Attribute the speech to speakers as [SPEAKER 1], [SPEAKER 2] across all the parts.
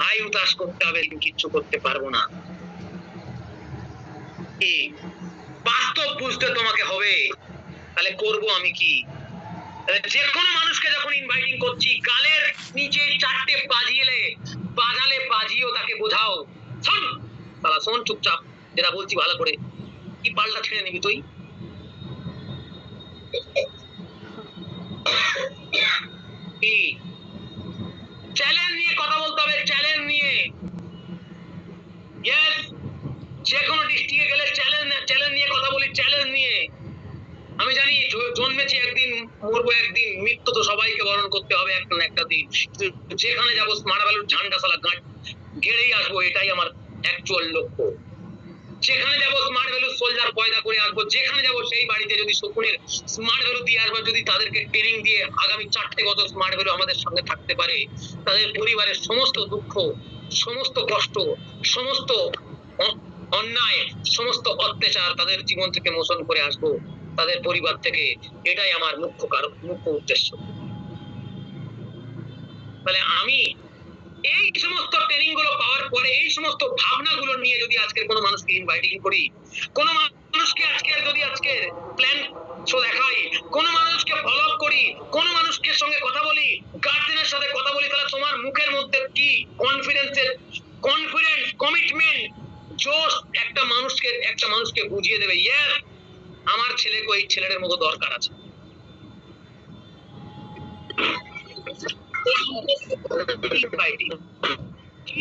[SPEAKER 1] ভাই উদাস করতে হবে, কিচ্ছু করতে পারবো না। বাস্তব বুঝতে তোমাকে হবে, তাহলে করব আমি কি? যে কোনো মানুষকে যখন ইনভাইটিং করছি, গালের নিচে 4টে বাজালে বাজিয়েও তাকে বোঝাও, শোন তারা শোন চুপচাপ, যেটা বলছি ভালো করে, কি পাল্টা ছেড়ে নিবি তুই? চ্যালেঞ্জ নিয়ে কথা বলতে হবে, চ্যালেঞ্জ নিয়ে। যে কোনো ডিস্ট্রিক্টে গেলে চ্যালেঞ্জ নিয়ে কথা বলি, চ্যালেঞ্জ নিয়ে। আমি জানি জন্মেছি একদিন, মরবো একদিন, মৃত্যু তো সবাইকে বরণ করতে হবে একটা না একটা দিন। যেখানে যাবো স্মার্ট ভ্যালুর ঝান্ডা সালা গেড়েই আসবো, এটাই আমার অ্যাকচুয়াল লক্ষ্য। যেখানে যাবো স্মার্ট ভ্যালু সোলজার পয়দা করে আসবো, যেখানে যাবো সেই বাড়িতে যদি শকুনের স্মার্ট ভ্যালু দিয়ে আসবো, যদি তাদেরকে ট্রেনিং দিয়ে আগামী 4টে বছর স্মার্ট ভ্যালু আমাদের সঙ্গে থাকতে পারে, তাদের পরিবারের সমস্ত দুঃখ, সমস্ত কষ্ট, সমস্ত অন্যায়, সমস্ত অত্যাচার তাদের জীবন থেকে মোচন করে আসবো, তাদের পরিবার থেকে। এটাই আমার মুখ্য কারণ, মুখ্য উদ্দেশ্য। তাহলে আমি এই সমস্ত ট্রেনিং গুলো পাওয়ার পরে, এই সমস্ত ভাবনাগুলো নিয়ে যদি আজকের কোনো মানুষকে ইনভাইটিং করি, কোনো মানুষকে যদি আজকের প্ল্যান শো দেখাই, কোনো মানুষকে ফলো আপ করি, কোনো মানুষকে সঙ্গে কথা বলি, গার্জেনের সাথে কথা বলি, তাহলে তোমার মুখের মধ্যে কি কনফিডেন্স, কমিটমেন্ট, জোশ একটা মানুষকে বুঝিয়ে দেবে, ইয়েস আমার ছেলেকে ওই ছেলেদের মতো দরকার আছে।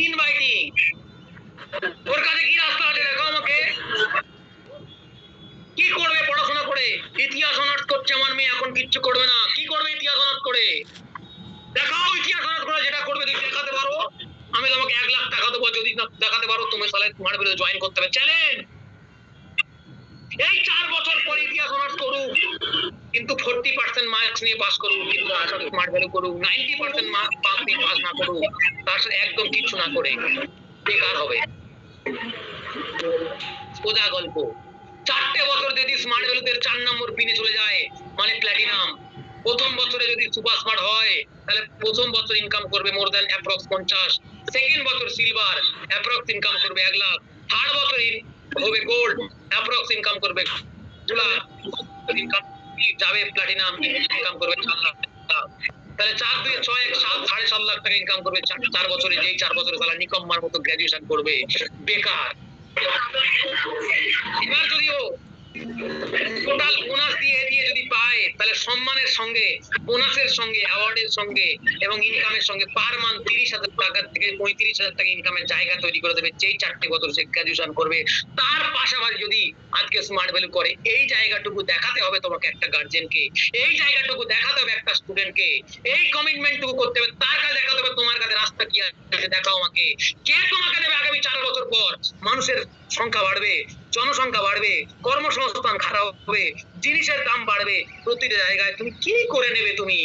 [SPEAKER 1] ইনভাইটিং ওর কাছে কি রাস্তা আছে দেখো আমাকে। কি করবে পড়াশোনা করে? ইতিহাস অনার্স করছে আমার মেয়ে, এখন কিচ্ছু করবে না। কি করবে ইতিহাস অনার্স করে? দেখাও ইতিহাস অনার্স করে যেটা করবে, তুমি দেখাতে পারো, আমি তোমাকে 1 লাখ টাকা দেবো, যদি না দেখাতে পারো তুমি সালে তোমার বিরুদ্ধে জয়েন করতে হবে। চ্যালেঞ্জ। এই 4 বছর পরে ইতিহাস অনার্স করুক, কিন্তু 40% মার্কস নিয়ে পাস করুক, কিন্তু স্মার্ট ভ্যালু করুক, 90% মার্কস নিয়ে পাস না করুক, তার সাথে একদম কিছু না করে, বেকার হবে। সোজা গল্প। 4টে বছর যদি স্মার্ট ভ্যালুতে 4 নম্বর পিনে চলে যায়, মানে প্ল্যাটিনাম। প্রথম বছরে যদি সুপার স্মার্ট হয়, তাহলে প্রথম বছর ইনকাম করবে মোর দ্যান অ্যাপ্রক্স 50, সেকেন্ড বছর সিলভার অ্যাপ্রক্স ইনকাম করবে 1 লাখ, থার্ড বছর হবে গোল্ড অ্যাপ্রক্স ইনকাম করবে 2 লাখ, ইনকাম যাবে প্ল্যাটিনাম ইনকাম করবে 4 লাখ। তাহলে 4 2 6 1 7 7.5 লাখ টাকা ইনকাম করবে 4 বছরে। যেই 4 বছরে তাহলে নিকম্মার মতো গ্রাজুয়েশন করবে, বেকার। এবার যদিও টোটাল বোনাস দিয়ে যদি পায়, তাহলে সম্মানের সঙ্গে, বোনাসের সঙ্গে, অ্যাওয়ার্ডের সঙ্গে এবং ইনকামের সঙ্গে পার মান্থ 30,000 টাকা থেকে 35,000 টাকা ইনকামের জায়গা তৈরি করে দেবে, যেই 4টে বছর সে গ্রাজুয়েশন করবে। তার পাশাপাশি যদি আজকে স্মার্ট ভ্যালু করে, এই জায়গাটুকু দেখাতে হবে তোমাকে একটা গার্জেনকে, এই জায়গাটুকু দেখাতে হবে একটা স্টুডেন্টকে, এই কমিটমেন্টটুকু করতে হবে। তার কাছে দেখাতে হবে তোমার কাছে রাস্তা কি আছে, দেখাও আমাকে। কে তোমাকে দেবে আগামী 4 বছর পর? মানুষের সংখ্যা বাড়বে, জনসংখ্যা বাড়বে, কর্মসংস্থান খারাপ হবে, জিনিসের দাম বাড়বে, প্রতিটা জায়গায় তুমি কি করে নেবে? তুমি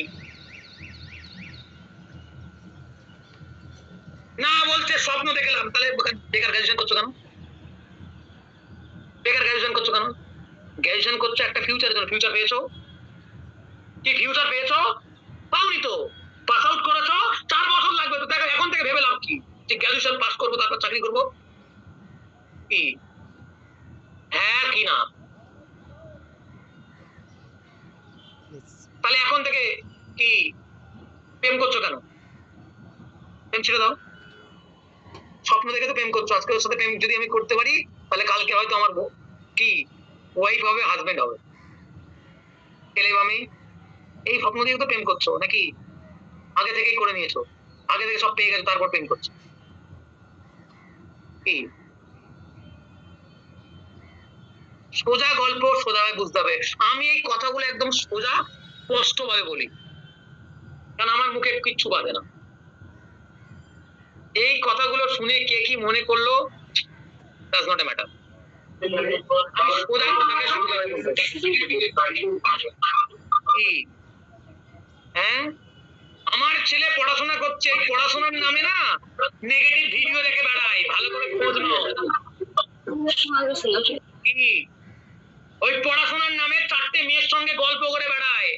[SPEAKER 1] না বলছে স্বপ্ন দেখলাম, তাহলে বেকার গ্রাজুয়েশন করছো কেন? বেকার গ্রাজুয়েশন করছো কেন? গ্রাজুয়েশন করছো একটা ফিউচারের জন্য। ফিউচার পেয়েছো? কি ফিউচার পেয়েছো? পাওনি তো। পাস আউট করেছো, 4 বছর লাগবে তো। দেখো এখন থেকে ভেবে লাভ কি যে গ্রাজুয়েশন পাস করবো তারপর চাকরি করবো? কি হ্যাঁ কি না? তাহলে এখন থেকে কি প্রেম করছো কেন? প্রেম ছেড়ে দাও। স্বপ্ন দেখে তো প্রেম করছো। আজকে ওর সাথে প্রেম যদি আমি করতে পারি, তাহলে কালকে হয়তো আমার কি ওয়াইফ হবে, হাজবেন্ড হবে, ছেলে আমি। এই স্বপ্ন দিয়ে তো প্রেম করছো নাকি? আগে থেকেই করে নিয়েছো, আগে থেকে সব পেয়ে গেছো, তারপর প্রেম করছো। কি সোজা গল্প, সোজাভাবে বুঝতে হবে। আমি এই কথাগুলো একদম সোজা স্পষ্ট ভাবে বলি, কারণ আমার মুখে কিচ্ছু বাজে না। এই কথাগুলো শুনে কে কি মনে করলো, ডাজ নট এ ম্যাটার। হ্যাঁ, আমার ছেলে পড়াশোনা করছে, পড়াশোনার নামে না নেগেটিভ ভিডিও দেখে বেড়ায়, ভালো করে খোঁজ নাও। ওই পড়াশোনার নামে 4টে মেয়ের সঙ্গে গল্প করে বেড়ায়,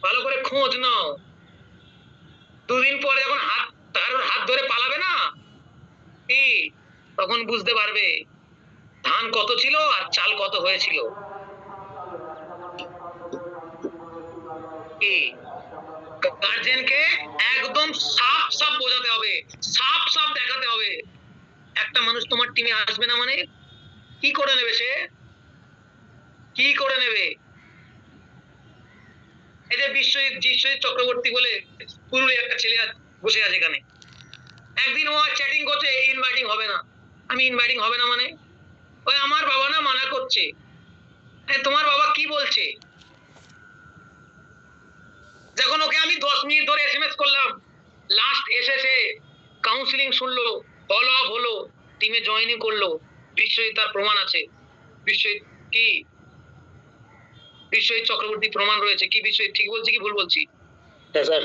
[SPEAKER 1] ভালো করে খোঁজ নাও। 2 দিন পরে যখন হাত ধরে পালাবে না, কি তখন বুঝতে পারবে ধান কত ছিল আর চাল কত হয়েছিল। কি গার্জেনকে একদম সাফ সাফ বোঝাতে হবে, সাফ সাফ দেখাতে হবে। একটা মানুষ তোমার টিমে আসবে না মানে কি করে নেবে সে, কি করে নেবে? এই যে বিশ্বজিৎ চক্রবর্তী বলে পুরুলিয়া একটা ছেলে বসে আছে এখানে, একদিন ও চ্যাটিং করছে ইনভাইটিং হবে না। আমি ইনভাইটিং হবে না মানে ওই আমার বাবা না মানা করছে। তোমার বাবা কি বলছে? যখন ওকে আমি 10 মিনিট ধরে এসএমএস করলাম, লাস্ট এসেছে কাউন্সিলিং শুনলো, ফলো আপ হলো, টিমে জয়েনই করলো। বিশ্বজিৎ তার প্রমাণ আছে। বিশ্বজিৎ কি বিশ্বজিৎ চক্রবর্তী প্রমাণ রয়েছে। কি বিশ্বজিৎ ঠিক বলছি কি ভুল বলছি? স্যার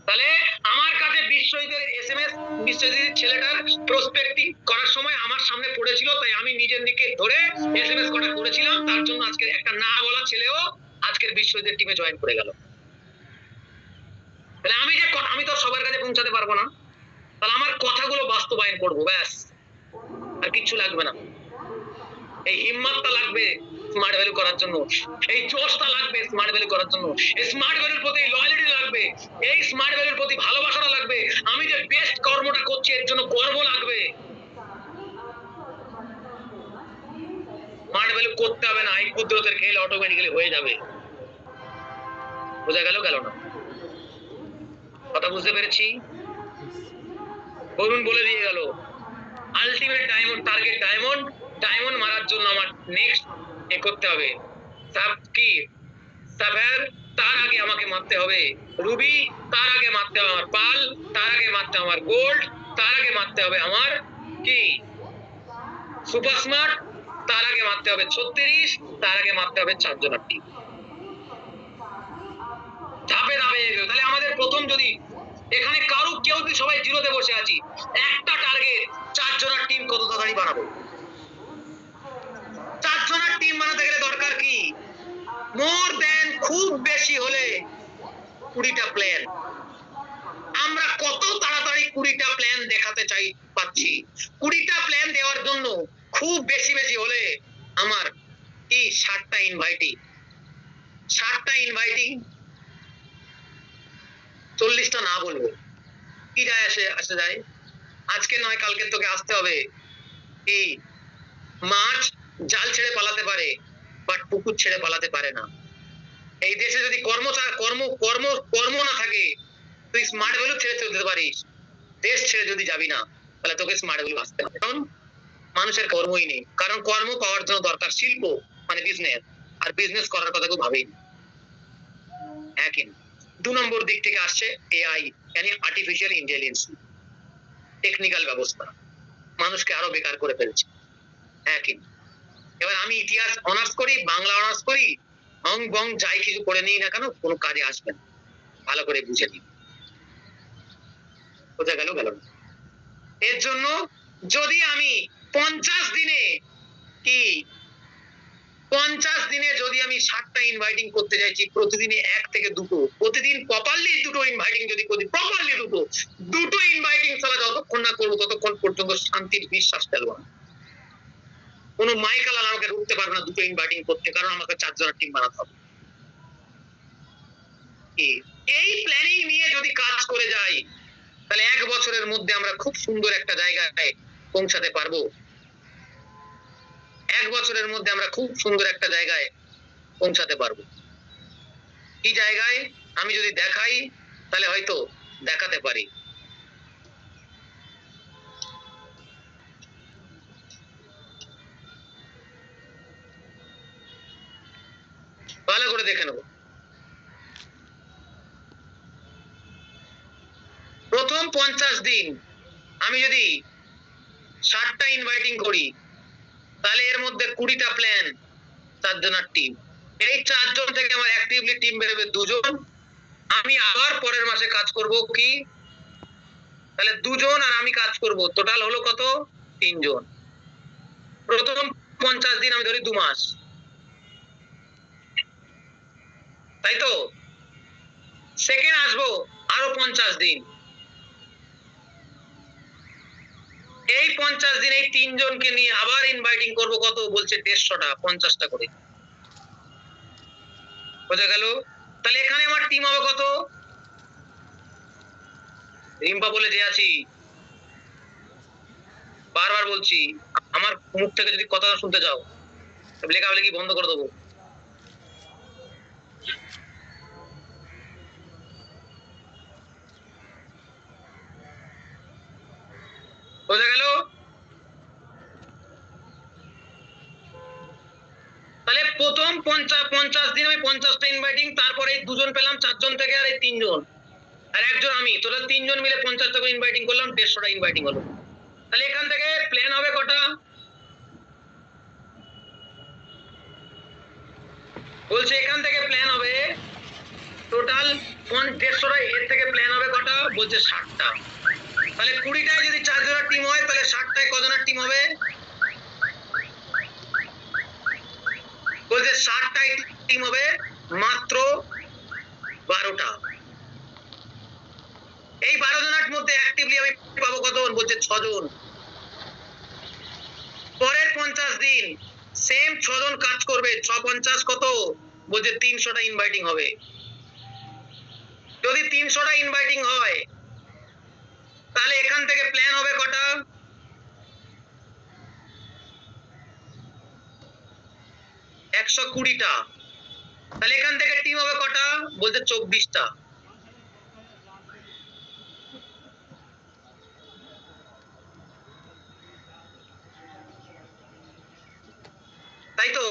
[SPEAKER 1] তাহলে আমার কাছে বিশ্বজিতের এসএমএস, বিশ্বজিতের ছেলেটার প্রসপেক্টিং করার সময় আমার সামনে পড়েছিল, তাই আমি নিজের দিকে ধরে এসএমএস কটা করেছিলাম। তার জন্য আজকে একটা না বলা ছেলেও আজকের বিশ্বজিতের টিমে জয়েন করে গেল। তাহলে আমি তো সবার কাছে পৌঁছাতে পারবো না, তাহলে আমার কথাগুলো বাস্তবায়ন করবো, ব্যাস, আর কিচ্ছু লাগবে না। এই হিম্মতটা লাগবে স্মার্ট ভ্যালু করার জন্য, এই জোশটা লাগবে স্মার্ট ভ্যালু করার জন্য, এই স্মার্ট ভ্যালুর প্রতি লয়ালিটি লাগবে, এই স্মার্ট ভ্যালুর প্রতি ভালোবাসাটা লাগবে, আমি যে বেস্ট কর্মটা করছি এর জন্য গর্ব লাগবে। স্মার্ট ভ্যালু করতে হবে না, এই কুদরতের খেল অটোমেটিক্যালি হয়ে যাবে। বোঝা গেল না? কথা বুঝতে পেরেছি? বরুণ বলে দিয়ে গেল আলটিমেট ডায়মন্ড টার্গেট, ডায়মন্ড মারার জন্য আমার নেক্সট এ করতে হবে। কি সাফায়ার তার আগে আমাকে মারতে হবে, রুবি তার আগে মারতে হবে আমার পাল, তার আগে মারতে হবে আমার গোল্ড, তার আগে মারতে হবে আমার কি সুপার স্মার্ট, তার আগে মারতে হবে 36, তার আগে মারতে হবে 4 জনের টিম। ধাপে ধাপে তাহলে আমাদের প্রথম যদি এখানে কেউ যদি সবাই জিরোতে বসে আছি, একটা টার্গেট 4 জনের টিম কত তাড়াতাড়ি বানাবো? 4 জনের টিম বানাতে গেলে দরকার কি? মোর দেন খুব বেশি হলে 20টা প্ল্যান। আমরা কত তাড়াতাড়ি 20টা প্ল্যান দেখাতে পাচ্ছি? 20টা প্ল্যান দেওয়ার জন্য খুব বেশি হলে আমার কি 60টা ইনভাইটিং, 40টা না বলবো কি যায় আসে যায়? আজকে নয় কালকে তোকে আসতে হবে। কি মাছ জাল ছেড়ে পালাতে পারে, বাট পুকুর ছেড়ে পালাতে পারে না। এই দেশে যদি কর্ম না থাকে, তুই স্মার্ট ভ্যালু ছেড়ে চলতে পারিস, দেশ ছেড়ে যদি যাবি না তাহলে তোকে স্মার্ট ভ্যালু আসতে হবে। কারণ মানুষের কর্মই নেই, কারণ কর্ম পাওয়ার জন্য দরকার শিল্প, মানে বিজনেস, আর বিজনেস করার কথা কেউ ভাবেই। একই 2 নম্বর দিক থেকে আসছে এআই, মানে আর্টিফিশিয়াল ইন্টেলিজেন্স, টেকনিক্যাল ব্যবস্থা মানুষকে আরো বেকার করে ফেলছে। একই এবার আমি ইতিহাস অনার্স করি, বাংলা অনার্স করি, অং বং যাই কিছু করে নিই না কেন, কোনো কাজে আসবে না। ভালো করে বুঝে নিই। বোঝা গেল না? এর জন্য যদি আমি 50 দিনে কি 50 দিনে যদি আমি 60টা ইনভাইটিং করতে চাইছি, প্রতিদিনে 1 থেকে 2, প্রতিদিন প্রপারলি 2টো ইনভাইটিং যদি করি, প্রপারলি 2টো ইনভাইটিং ছাড়া যতক্ষণ না করবো ততক্ষণ পর্যন্ত শান্তির বিশ্বাস ফেলবো না। কোনো মাইকাল আমাকে রুখতে পারবে না 2টো ইনভাইটিং করতে, কারণ আমাকে 4 জনের টিম বানাতে হবে। এই প্ল্যানিং নিয়ে যদি কাজ করে যাই, তাহলে 1 বছরের মধ্যে আমরা খুব সুন্দর একটা জায়গায় পৌঁছাতে পারবো। 1 বছরের মধ্যে আমরা খুব সুন্দর একটা জায়গায় পৌঁছাতে পারবো। কি জায়গায় আমি যদি দেখাই তাহলে হয়তো দেখাতে পারি। ভালো করে দেখে নেব। প্রথম 50 দিন আমি যদি 60টা ইনভাইটিং করি, তাহলে এর মধ্যে 20টা প্ল্যান, 4 জনের টিম। এই 4 জন থেকে আমার অ্যাক্টিভলি টিম বেরোবে 2 জন। আমি আবার পরের মাসে কাজ করব কি, তাহলে 2 জন আর আমি কাজ করব, টোটাল হলো কত? 3 জন। প্রথম 50 দিন আমি ধরি 2 মাস, তাই তো? সেকেন্ড আসবো আরো 50 দিন, এই 50 দিন এই 3 জনকে নিয়ে আবার ইনভাইটিং করব, কত বলছে 150টা, 50টা করে, বোঝা গেল? তাহলে এখানে আমার টিম হবে কত? রিম্পা বলে যে আছি, বারবার বলছি, আমার মুখ থেকে যদি কথা শুনতে যাও লেখালেখি বন্ধ করে দেবো। বোঝা গেল? তাহলে প্রথম 50 দিন আমি 50টা ইনভাইটিং, তারপরে এই 2 জন পেলাম 4 জন থেকে, আর এই 3 জন আর একজন আমি, তোরা 3 জন মিলে 50টা করে ইনভাইটিং করলাম, 150টা ইনভাইটিং হলো। তাহলে এখান থেকে প্ল্যান হবে কটা? বলছে এখান থেকে প্ল্যান হবে টোটাল 150টা, এর থেকে প্ল্যান হবে কটা? বলছে 60টা। তাহলে 20টায় যদি 4 জনের টিম হয় তাহলে 60টায় কজনের টিম হবে? বলছে 60টায় টিম হবে মাত্র 12টা। এই 12 জনের মধ্যে অ্যাক্টিভলি আমি পাবো কতজন? বলছে 6 জন। পরের 50 দিন সেম 6 জন কাজ করবে, 6 50 কত? বলছে 300টা ইনভাইটিং হবে। যদি 300টা ইনভাইটিং হয় তাহলে এখান থেকে প্ল্যান হবে কটা? 120টা। তাহলে এখান থেকে টিম হবে কটা? বলছে 24টা। তাই তো?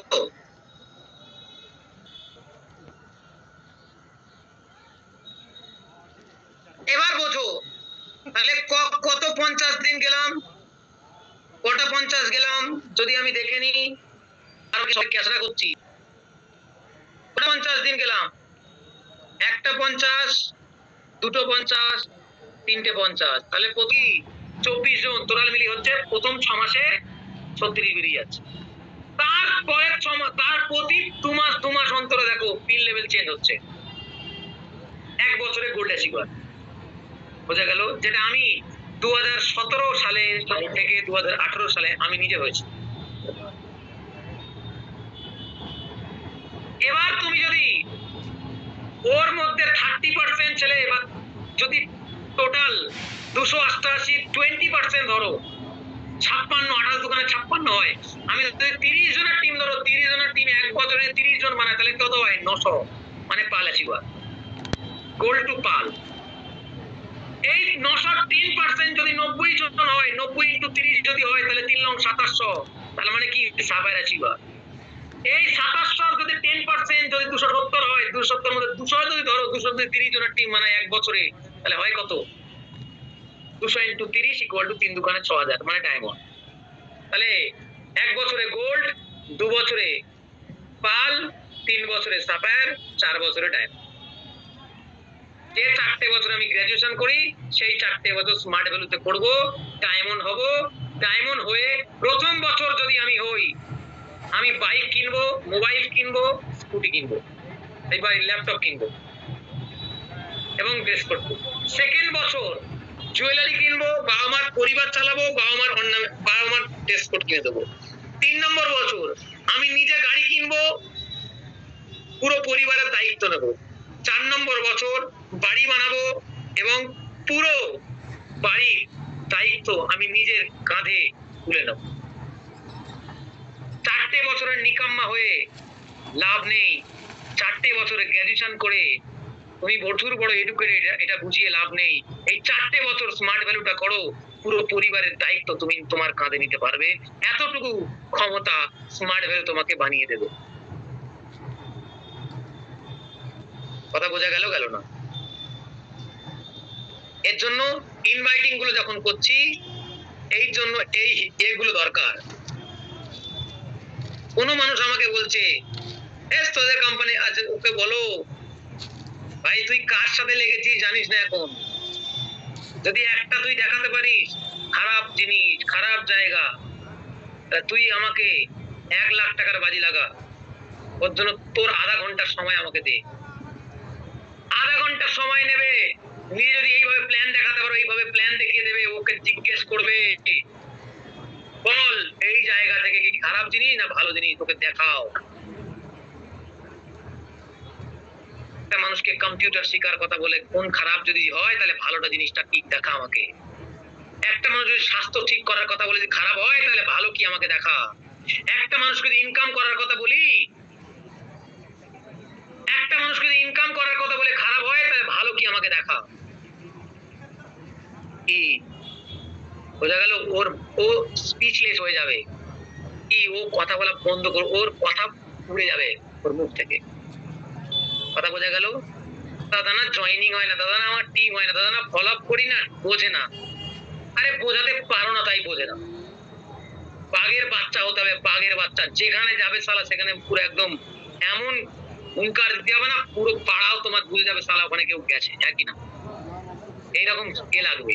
[SPEAKER 1] এবার বোঝো তাহলে কত 50 দিন গেলাম, কটা 50 গেলাম যদি আমি দেখে নিই, আর সব ক্যাশরা করছি। 50 দিন গেলাম, একটা 50, দুটো 50, তিনটে 50, তাহলে প্রতি 24 জন টোটাল মিলি হচ্ছে প্রথম 6 মাসে 36 বেরিয়ে যাচ্ছে। তারপরে তার প্রতি 2 মাস অন্তরে দেখো পিন লেভেল চেঞ্জ হচ্ছে, 1 বছরে গোল্ড অ্যাচিভার। বোঝা গেল? যেটা আমি 2017 সালে থেকে 2018 সালে আমি নিজে হয়েছি। এবার তুমি যদি ওর মধ্যে 30% ছেলে, এবার যদি টোটাল 288 20% ধরো, 56 28 দোকানে 56 হয়, আমি যদি 30 জনের টিম ধরো, 30 জনের টিম 1 বছরে 30 জন বানায়, তাহলে কত হয়? 900, মানে পাল অ্যাচিভার, গোল্ড টু পাল। এই 903% যদি 90 জন হয়, 90 ইন্টু 30 যদি হয়, তাহলে 3 লং 2700, তাহলে মানে কি? সাবাইর অ্যাচিভার। এই 2700 যদি 10% যদি 270 হয়, 270 মধ্যে 200 যদি ধরো, 200 যদি 30 জনের টিম মানে 1 বছরে, তাহলে হয় কত? 200 ইন্টু 30 ইকুয়াল টু 3 দোকানে 6000, মানে ডায়মন্ড। তাহলে 1 বছরে গোল্ড, 2 বছরে পাল, 3 বছরে সাফায়ার, 4 বছরে ডায়মন্ড। যে 4টে বছর আমি গ্রাজুয়েশন করি, সেই 4টে বছর স্মার্ট ভ্যালুতে পড়বো, ডায়মন্ড হব। ডায়মন্ড হয়ে প্রথম বছর যদি আমি হই, আমি বাইক কিনবো, মোবাইল কিনবো, স্কুটি কিনবো, এবার ল্যাপটপ কিনবো এবং ড্রেস করবো। সেকেন্ড বছর জুয়েলারি কিনবো, বাবা মার পরিবার চালাবো, বাবা মার ড্রেস কোড কিনে দেবো। 3 নম্বর বছর আমি নিজে গাড়ি কিনবো, পুরো পরিবারের দায়িত্ব নেবো। 4 নম্বর বছর বাড়ি বানাবো এবং পুরো বাড়ির দায়িত্ব আমি নিজের কাঁধে তুলে নেব। 4টে বছরের নিকাম্মা হয়ে লাভ নেই, 4টে বছরে গ্রাজুয়েশন করে তুমি বড় এডুকেটেড এটা বুঝিয়ে লাভ নেই। এই 4টে বছর স্মার্ট ভ্যালুটা করো, পুরো পরিবারের দায়িত্ব তুমি তোমার কাঁধে নিতে পারবে, এতটুকু ক্ষমতা স্মার্ট ভ্যালু তোমাকে বানিয়ে দেবে। কথা বোঝা গেল না? এর জন্য ইনভাইটিং গুলো যখন করছি, এই জন্য এইগুলো দরকার। কোনো মানুষ আমাকে বলছে তোদের কোম্পানি আছে, ওকে বলো ভাই তুই কার সাথে লেগেছিস জানিস না এখন, যদি একটা তুই দেখাতে পারিস খারাপ জিনিস, খারাপ জায়গা, তুই আমাকে 1 লাখ টাকার বাজি লাগা, ওর জন্য তোর আধা ঘন্টার সময় আমাকে দে। আধা ঘন্টা সময় নেবে, নিজে যদি এইভাবে প্ল্যান দেখাতে পারো, এইভাবে প্ল্যান দেখিয়ে দেবে, ওকে জিজ্ঞেস করবে জায়গা থেকে কি খারাপ জিনিস না ভালো জিনিস তোকে দেখাও। একটা মানুষকে কম্পিউটার শেখার কথা বলে কোন খারাপ যদি হয় তাহলে ভালোটা জিনিসটা ঠিক দেখা আমাকে। একটা মানুষ যদি স্বাস্থ্য ঠিক করার কথা বলে যদি খারাপ হয় তাহলে ভালো কি আমাকে দেখা। একটা মানুষকে যদি ইনকাম করার কথা বলি, একটা মানুষকে যদি ইনকাম করার কথা বলে খারাপ হয় তাহলে ভালো কি আমাকে দেখা। কি বোঝা গেল? ও স্পিচলেস হয়ে যাবে, কি ও কথা বলা বন্ধ করে, ওর কথা উড়ে যাবে ওর মুখ থেকে। কথা বোঝা গেল? দাদা না জয়নিং হয় না, দাদা না আমার টিম হয় না, দাদা না ফলো আপ করি না, বোঝে না। আরে বোঝাতে পারো না তাই বোঝে না। বাঘের বাচ্চা হতে হবে, বাঘের বাচ্চা, যেখানে যাবে সালা সেখানে পুরো একদম এমন হুঙ্কার দিতে হবে না, পুরো পাড়াও তোমার বুঝে যাবে সালা ওখানে কেউ গেছে, একই না এইরকম কে লাগবে।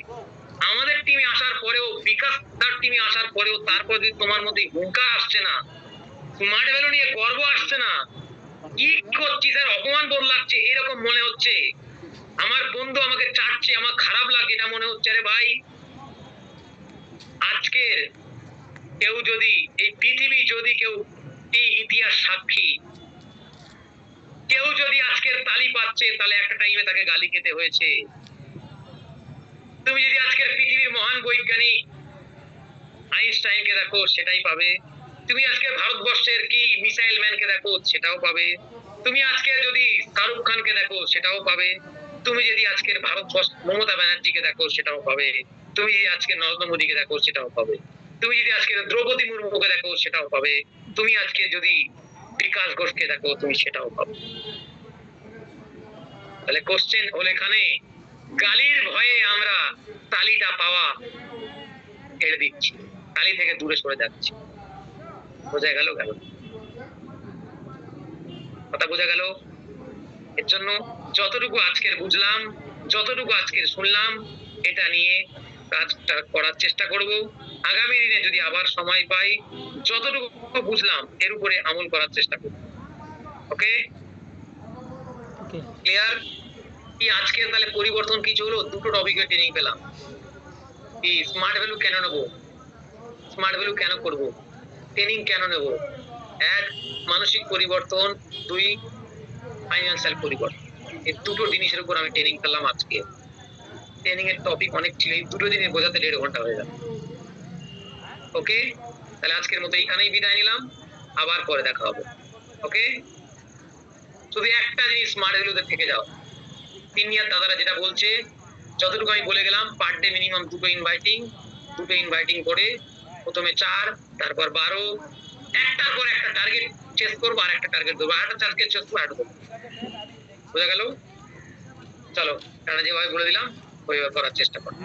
[SPEAKER 1] আমাদের টিমে আসার পরেও, বিকাশ তার টিমে আসার পরেও, তারপর যদি তোমার মধ্যে হুঙ্কার আসছে না, স্মার্ট ভ্যালু নিয়ে গর্ব আসছে না, কি করছি স্যার অপমান বোধ লাগছে এরকম মনে হচ্ছে, আমার বন্ধু আমাকে চাটছে, আমার খারাপ লাগে এটা মনে হচ্ছে, আরে ভাই আজকের কেউ যদি এই পৃথিবী যদি কেউ এই ইতিহাস সাক্ষী, কেউ যদি আজকের তালি পাচ্ছে তাহলে একটা টাইমে তাকে গালি খেতে হয়েছে। তুমি যদি আজকের পৃথিবীর মহান বৈজ্ঞানিক আইনস্টাইনকে দেখো সেটাই পাবে, তুমি আজকে ভারতবর্ষের কি মিসাইল ম্যানকে দেখো সেটাও পাবে, তুমি আজকে যদি শাহরুখ খানকে দেখো সেটাও পাবে, তুমি যদি আজকের ভারতবর্ষ মমতা ব্যানার্জিকে দেখো সেটাও পাবে, তুমি যদি আজকে নরেন্দ্র মোদীকে দেখো সেটাও পাবে, তুমি যদি আজকে দ্রৌপদী মুর্মুকে দেখো সেটাও পাবে, তুমি আজকে যদি বিকাশ ঘোষকে দেখো তুমি সেটাও পাবে। তাহলে কোশ্চেন হলো এখানে, গালির ভয়ে আমরা তালিটা পাওয়া ছেড়ে দিচ্ছি, তালি থেকে দূরে সরে যাচ্ছি। বোঝা গেল? গেল কথা বোঝা গেল? এর জন্য যতটুকু আজকের বুঝলাম, যতটুকু আজকের শুনলাম, এটা নিয়ে কাজটা করার চেষ্টা করব। আগামী দিনে যদি আবার সময় পাই, যতটুকু বুঝলাম এর উপরে আমল করার চেষ্টা করব। ওকে, ক্লিয়ার? কি আজকের তাহলে পরিবর্তন কিছু হলো? দুটো টপিকে ট্রেনিং পেলাম। কি স্মার্ট ভ্যালু কেন নেবো, স্মার্ট ভ্যালু কেন করব, ট্রেনিং কেন নেব? এক, মানসিক পরিবর্তন, দুই, ফাইন্যান্সিয়াল পরিবর্তন। এই দুটো জিনিসের উপর আমি ট্রেনিং পেলাম আজকে। ট্রেনিং এর টপিক অনেক ছিল, এই দুটো জিনিস বোঝাতে 1.5 ঘন্টা হয়ে যাবে। ওকে, তাহলে আজকের মতো এইখানেই বিদায় নিলাম, আবার পরে দেখা হবে। ওকে, শুধু একটা জিনিস স্মার্ট ভ্যালুতে থেকে যাও। সিনিয়র দাদারা যেটা বলছে, যতটুকু আমি বলে গেলাম, পার ডে মিনিমাম দুটো ইনভাইটিং করে প্রথমে 4, তারপর 12, একটার পর একটা টার্গেট চেস করবো, আর একটা টার্গেট দেবো, আর একটা টার্গেট চেস করবো, আর একটা দেবো। বোঝা গেল? চলো, তারা যেভাবে বলে দিলাম ওইভাবে করার চেষ্টা করো।